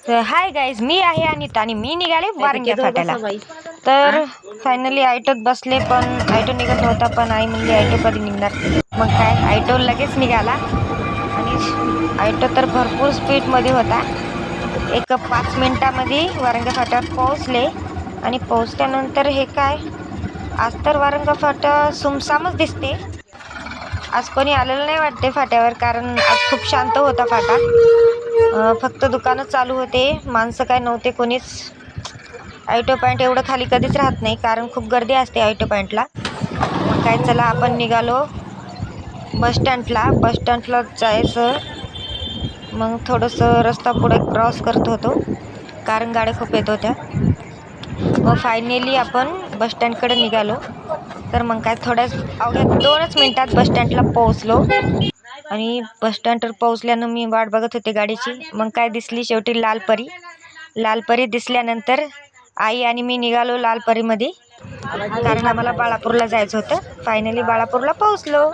तर hi guys, मी आहे अनिता आणि मी निघाले वारंग्या फाट्याला. तर फायनली ऑटोत बसले, पण ऑटो निघत नव्हता. पण आई म्हणली ऑटो कधी निघणार. मग काय, ऑटो लगेच निघाला आणि ऑटो तर भरपूर स्पीडमध्ये होता. एक 5 मिनिटामध्ये वारंगा फाट्यावर पोहोचले. आणि पोहोचल्यानंतर हे काय, आज तर वारंगा फाटा सुमसामच दिसते. आज कोणी आलेलं नाही वाटते फाट्यावर, कारण आज खूप शांत होता फाटा. फक्त दुकानं चालू होते, माणसं काय नव्हते कोणीच. ऑटो पॉईंट एवढं खाली कधीच राहत नाही, कारण खूप गर्दी असते ऑटो पॉईंटला. मग काय, चला आपण निघालो बसस्टँडला जायचं. मग थोडंसं रस्ता पुढे क्रॉस करत होतो, कारण गाड्या खूप येत होत्या. मग फायनली आपण बसस्टँडकडे निघालो. तर मग काय, अवघ्या 2च मिनिटात बसस्टँडला पोहोचलो. आणि बसस्टँडवर पोहोचल्यानं मी वाट बघत होते गाडीची. मग काय, दिसली शेवटी लालपरी दिसल्यानंतर आई आणि मी निघालो लालपरीमध्ये, कारण आम्हाला बाळापूरला जायचं होतं. फायनली बाळापूरला पोहोचलो.